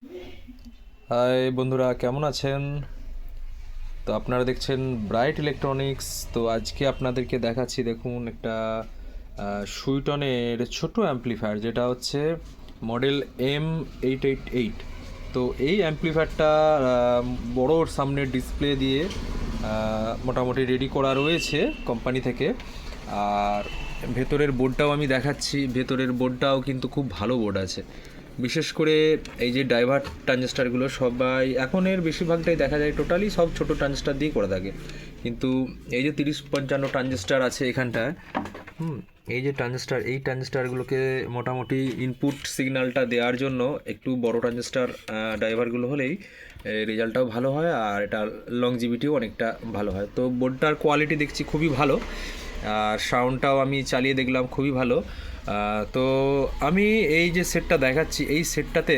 High বন্ধুরা, কেমন আছেন? তো আপনারা দেখছেন ব্রাইট ইলেকট্রনিক্স। তো আজকে আপনাদেরকে দেখাচ্ছি, দেখুন একটা সুইটনের ছোট অ্যাম্প্লিফায়ার, যেটা হচ্ছে মডেল M888। তো এই অ্যাম্প্লিফায়ারটা বড় সামনের ডিসপ্লে দিয়ে মোটামুটি রেডি করা রয়েছে কোম্পানি থেকে। আর ভেতরের বোর্ডটাও আমি দেখাচ্ছি, ভেতরের বোর্ডটাও কিন্তু খুব ভালো বোর্ড আছে। বিশেষ করে এই যে ড্রাইভার ট্রানজিস্টারগুলো সবাই এখনের বেশিরভাগটাই দেখা যায় টোটালি সব ছোট ট্রানজিস্টার দিয়ে করে থাকে, কিন্তু এই যে 30-55 ট্রানজিস্টার আছে এখানটায়, এই যে ট্রানজিস্টার, এই ট্রানজিস্টারগুলোকে মোটামুটি ইনপুট সিগন্যালটা দেওয়ার জন্য একটু বড় ট্রানজিস্টার ড্রাইভারগুলো হলেই রেজাল্টটাও ভালো হয় আর এটা লংজিভিটিও অনেকটা ভালো হয়। তো বোর্ডটার কোয়ালিটি দেখছি খুবই ভালো, আর সাউন্ডটাও আমি চালিয়ে দেখলাম খুবই ভালো। তো আমি এই যে সেটটা দেখাচ্ছি, এই সেটটাতে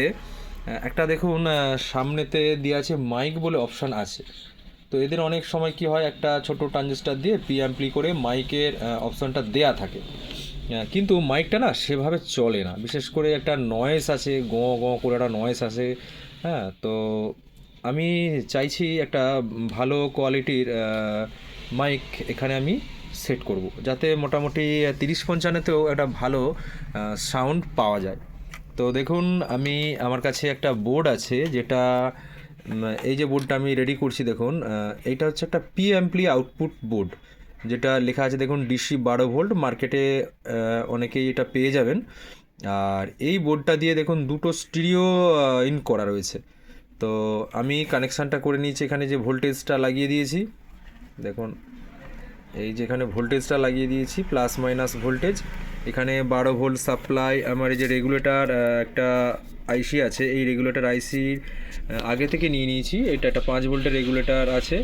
একটা দেখুন সামনেতে দেওয়া আছে মাইক বলে অপশান আছে। তো এদের অনেক সময় কি হয়, একটা ছোট ট্রানজিস্টার দিয়ে প্রি করে মাইকের অপশানটা দেয়া থাকে, কিন্তু মাইকটা না সেভাবে চলে না। বিশেষ করে একটা নয়েস আছে, গঁ করে একটা নয়েস আছে। হ্যাঁ, তো আমি চাইছি একটা ভালো কোয়ালিটির মাইক এখানে আমি সেট করব, যাতে মোটামুটি 30-55তেও একটা ভালো সাউন্ড পাওয়া যায়। তো দেখুন, আমার কাছে একটা বোর্ড আছে, যেটা এই যে বোর্ডটা আমি রেডি করছি, দেখুন এইটা হচ্ছে একটা পি অ্যাম্পলি আউটপুট বোর্ড, যেটা লেখা আছে দেখুন DC 12 ভোল্ট। মার্কেটে অনেকেই এটা পেয়ে যাবেন। আর এই বোর্ডটা দিয়ে দেখুন দুটো স্টিরিও ইন করা রয়েছে। তো আমি কানেকশানটা করে নিয়েছি, এখানে যে ভোল্টেজটা লাগিয়ে দিয়েছি দেখুন, এই যেখানে ভোল্টেজটা লাগিয়ে দিয়েছি প্লাস মাইনাস ভোল্টেজ, এখানে 12 ভোল্ট সাপ্লাই। আমার এই যে রেগুলেটর একটা আইসি আছে, এই রেগুলেটর আইসি আগে থেকে নিয়ে নিয়েছি, এটা একটা 5 ভোল্টের রেগুলেটর আছে।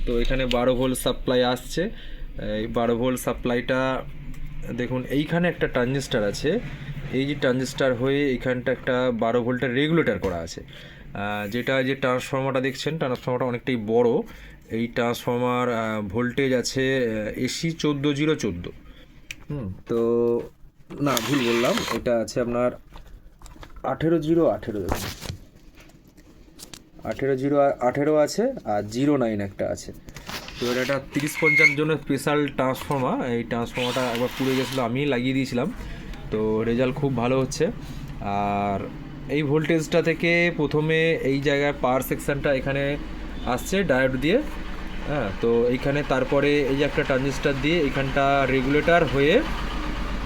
তো এখানে 12 ভোল্ট সাপ্লাই আসছে। এই 12 ভোল্ট সাপ্লাইটা দেখুন, এইখানে একটা ট্রানজিস্টার আছে, এই যে ট্রানজিস্টার হয়ে এইখানটা একটা 12 ভোল্টের রেগুলেটর করা আছে। যেটা যে ট্রান্সফর্মারটা দেখছেন, ট্রান্সফর্মারটা অনেকটাই বড়। এই ট্রান্সফর্মার ভোল্টেজ আছে AC 14014। তো না, ভুল বললাম, এটা আছে আপনার 18018। দেখুন, 18018 আছে, আর 09 একটা আছে। তো এটা একটা 30-50 জনের স্পেশাল ট্রান্সফর্মার। এই ট্রান্সফর্মারটা একবার পুড়ে গেছিলো, আমি লাগিয়ে দিয়েছিলাম। তো রেজাল্ট খুব ভালো হচ্ছে। আর এই ভোল্টেজটা থেকে প্রথমে এই জায়গায় পাওয়ার সেকশানটা এখানে আসছে ডায়োড দিয়ে। হ্যাঁ, তো এইখানে তারপরে এই যে একটা ট্রানজিস্টার দিয়ে এখানটা রেগুলেটর হয়ে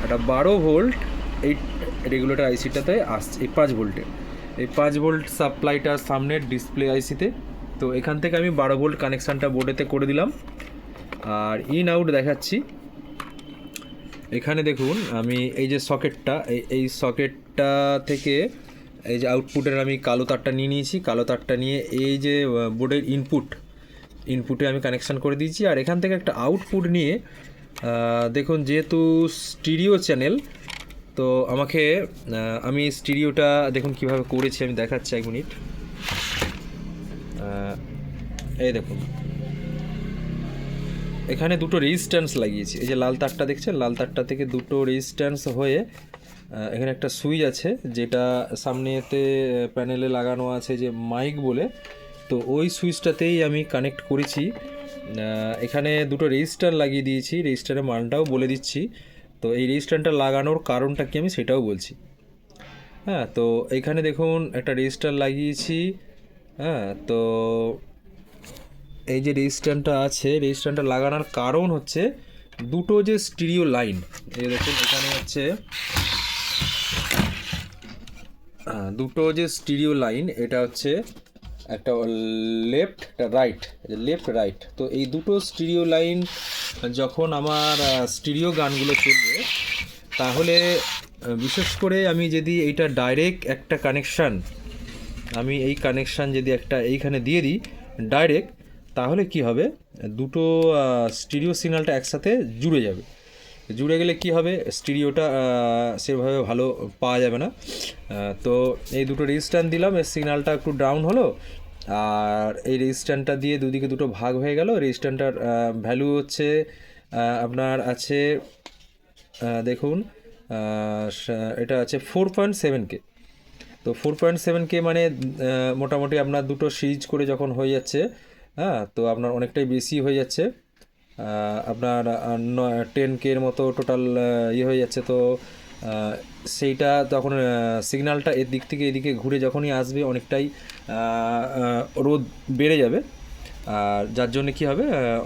একটা 12 ভোল্ট এই রেগুলেটর আইসিটাতে আসছে, এই 5 ভোল্টের। এই 5 ভোল্ট সাপ্লাইটার সামনের ডিসপ্লে আইসিতে। তো এখান থেকে আমি 12 ভোল্ট কানেকশানটা বোর্ডেতে করে দিলাম। আর ইন আউট দেখাচ্ছি, এখানে দেখুন আমি এই যে সকেটটা, এই সকেটটা থেকে এই যে আউটপুটের আমি কালো তারটা নিয়ে নিয়েছি। কালো তারটা নিয়ে এই যে বোর্ডের ইনপুটে আমি কানেকশান করে দিয়েছি। আর এখান থেকে একটা আউটপুট নিয়ে দেখুন, যেহেতু স্টিরিও চ্যানেল, তো আমাকে আমি স্টিরিওটা দেখুন কিভাবে করেছি, আমি দেখাচ্ছি 1 মিনিট। এই দেখুন, এখানে দুটো রেজিস্ট্যান্স লাগিয়েছি। এই যে লাল তারটা দেখছেন, লাল তারটা থেকে দুটো রেজিস্ট্যান্স হয়ে এখানে একটা সুইচ আছে, যেটা সামনেতে প্যানেলে লাগানো আছে যে মাইক বলে। তো ওই সুইচটাতেই আমি কানেক্ট করেছি। এখানে দুটো রেজিস্টার লাগিয়ে দিয়েছি, রেজিস্টারের মানটাও বলে দিচ্ছি। তো এই রেজিস্ট্যান্সটা লাগানোর কারণটা কি আমি সেটাও বলছি। হ্যাঁ, তো এখানে দেখুন একটা রেজিস্টার লাগিয়েছি। হ্যাঁ, তো এই যে রেজিস্ট্যান্সটা আছে, রেজিস্ট্যান্সটা লাগানোর কারণ হচ্ছে দুটো যে স্টিরিও লাইন, এই দেখুন এখানে হচ্ছে দুটো যে স্টিরিও লাইন, এটা হচ্ছে একটা লেফট একটা রাইট, লেফট রাইট। তো এই দুটো স্টিরিও লাইন যখন আমার স্টিরিও গানগুলো চলবে, তাহলে বিশেষ করে আমি যদি এইটা ডাইরেক্ট একটা কানেকশান, আমি এই কানেকশান যদি একটা এইখানে দিয়ে দিই ডাইরেক্ট, তাহলে কি হবে, দুটো স্টিরিও সিগন্যালটা একসাথে জুড়ে যাবে। জুড়ে গেলে কি হবে, স্টিরিওটা সেভাবে ভালো পাওয়া যাবে না। তো এই দুটো রেজিস্ট্যান্স দিলাম, এর সিগন্যালটা একটু ডাউন হলো। আর এই রেজিস্ট্যান্সটা দিয়ে দুদিকে দুটো ভাগ হয়ে গেল। রেজিস্ট্যান্সটার ভ্যালু হচ্ছে আপনার আছে, দেখুন এটা আছে 4.7K। তো 4.7K মানে মোটামুটি আপনার দুটো সিরিজ করে যখন হয়ে যাচ্ছে, হ্যাঁ, তো আপনার অনেকটাই বেশি হয়ে যাচ্ছে। আপনার 10K এর মতো টোটাল ইয়ে হয়ে যাচ্ছে। তো সেইটা তখন সিগন্যালটা এর দিক থেকে এদিকে ঘুরে যখনই আসবে অনেকটাই রোদ বেড়ে যাবে, আর যার জন্য কী হবে,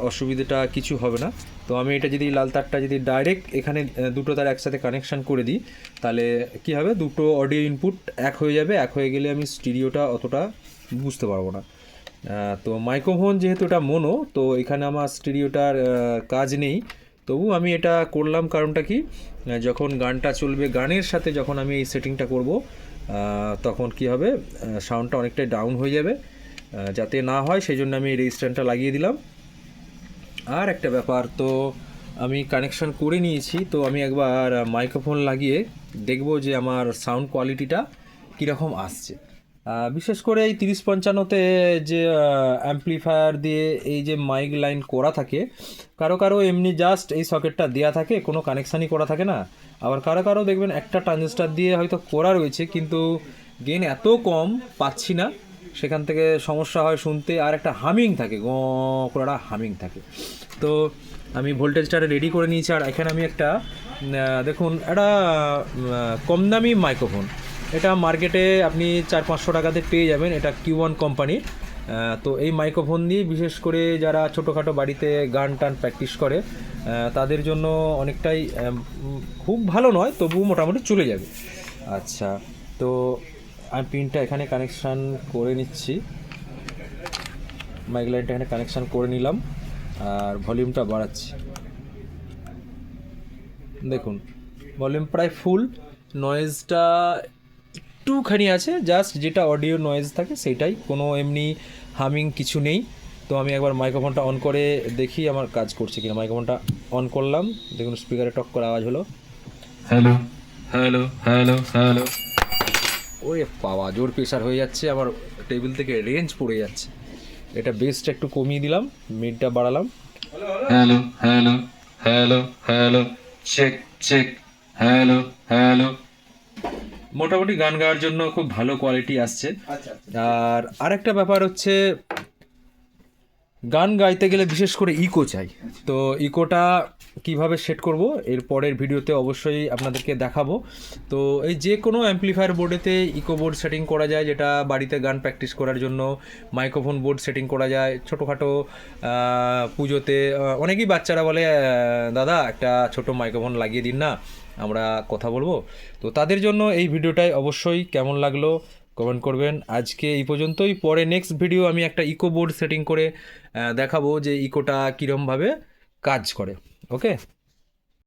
অসুবিধাটা কিছু হবে না। তো আমি এটা যদি লাল তারটা যদি ডাইরেক্ট এখানে দুটো তার একসাথে কানেকশান করে দিই, তাহলে কী হবে, দুটো অডিও ইনপুট এক হয়ে যাবে। এক হয়ে গেলে আমি স্টিরিওটা অতটা বুঝতে পারবো না। তো মাইক্রোফোন যেহেতু এটা মোনো, তো এখানে আমার স্টিরিওটার কাজ নেই। তবু আমি এটা করলাম, কারণটা কি, যখন গানটা চলবে, গানের সাথে যখন আমি এই সেটিংটা করব, তখন কি হবে, সাউন্ডটা অনেকটাই ডাউন হয়ে যাবে। যাতে না হয় সেই জন্য আমি রেজিস্ট্যান্টটা লাগিয়ে দিলাম। আর একটা ব্যাপার, তো আমি কানেকশান করে নিয়েছি, তো আমি একবার মাইক্রোফোন লাগিয়ে দেখব যে আমার সাউন্ড কোয়ালিটিটা কীরকম আসছে। বিশেষ করে এই 3055-তে যে অ্যাম্পলিফায়ার দিয়ে এই যে মাইক লাইন করা থাকে, কারো কারো এমনি জাস্ট এই সকেটটা দেওয়া থাকে, কোনো কানেকশানই করা থাকে না। আবার কারো কারো দেখবেন একটা ট্রানজিস্টার দিয়ে হয়তো করা রয়েছে, কিন্তু গেন এত কম পাচ্ছি না, সেখান থেকে সমস্যা হয় শুনতে। আর একটা হামিং থাকে, গ করে একটা হামিং থাকে। তো আমি ভোল্টেজটা রেডি করে নিয়েছি। আর এখানে আমি একটা দেখুন, একটা কম দামি মাইক্রোফোন, এটা মার্কেটে আপনি 400-500 টাকাতে পেয়ে যাবেন। এটা Q1 কোম্পানির। তো এই মাইক্রোফোন দিয়ে বিশেষ করে যারা ছোটোখাটো বাড়িতে গান টান প্র্যাকটিস করে, তাদের জন্য অনেকটাই খুব ভালো নয়, তবু মোটামুটি চলে যাবে। আচ্ছা, তো আমি পিনটা এখানে কানেকশান করে নিচ্ছি, মাইক লাইনটা এখানে কানেকশান করে নিলাম, আর ভলিউমটা বাড়াচ্ছি। দেখুন ভলিউম প্রায় ফুল, নয়েজটা একটুখানি আছে, জাস্ট যেটা অডিও নয়েজ থাকে সেটাই, কোনো এমনি হামিং কিছু নেই। তো আমি একবার মাইক্রোফোনটা অন করে দেখি আমার কাজ করছে কিনা। মাইক্রোফোনটা অন করলাম, দেখুন স্পিকারে টক করে আওয়াজ হলো, হ্যালো হ্যালো হ্যালো হ্যালো। ওরে পাওয়া, জোর প্রেশার হয়ে যাচ্ছে, আমার টেবিল থেকে রেঞ্জ পড়ে যাচ্ছে। এটা বেসটা একটু কমিয়ে দিলাম, মিডটা বাড়ালাম, hello hello hello hello, check check, hello hello. মোটামুটি গান গাওয়ার জন্য খুব ভালো কোয়ালিটি আসছে। আর আরেকটা ব্যাপার হচ্ছে, গান গাইতে গেলে বিশেষ করে ইকো চাই। তো ইকোটা কিভাবে সেট করব এর পরের ভিডিওতে অবশ্যই আপনাদেরকে দেখাবো। তো এই যে কোনো অ্যাম্পলিফায়ার বোর্ডেতে ইকো বোর্ড সেটিং করা যায়, যেটা বাড়িতে গান প্র্যাকটিস করার জন্য। মাইক্রোফোন বোর্ড সেটিং করা যায় ছোটোখাটো পুজোতে। অনেকেই বাচ্চারা বলে, দাদা একটা ছোট মাইক্রোফোন লাগিয়ে দিন না, আমরা কথা বলবো। তো তাদের জন্য এই ভিডিওটাই অবশ্যই কেমন লাগলো কমেন্ট করবেন। আজকে এই পর্যন্তই। পরে নেক্সট ভিডিও আমি একটা ইকো বোর্ড সেটিং করে দেখাবো যে ইকোটা কীরমভাবে কাজ করে। ওকে।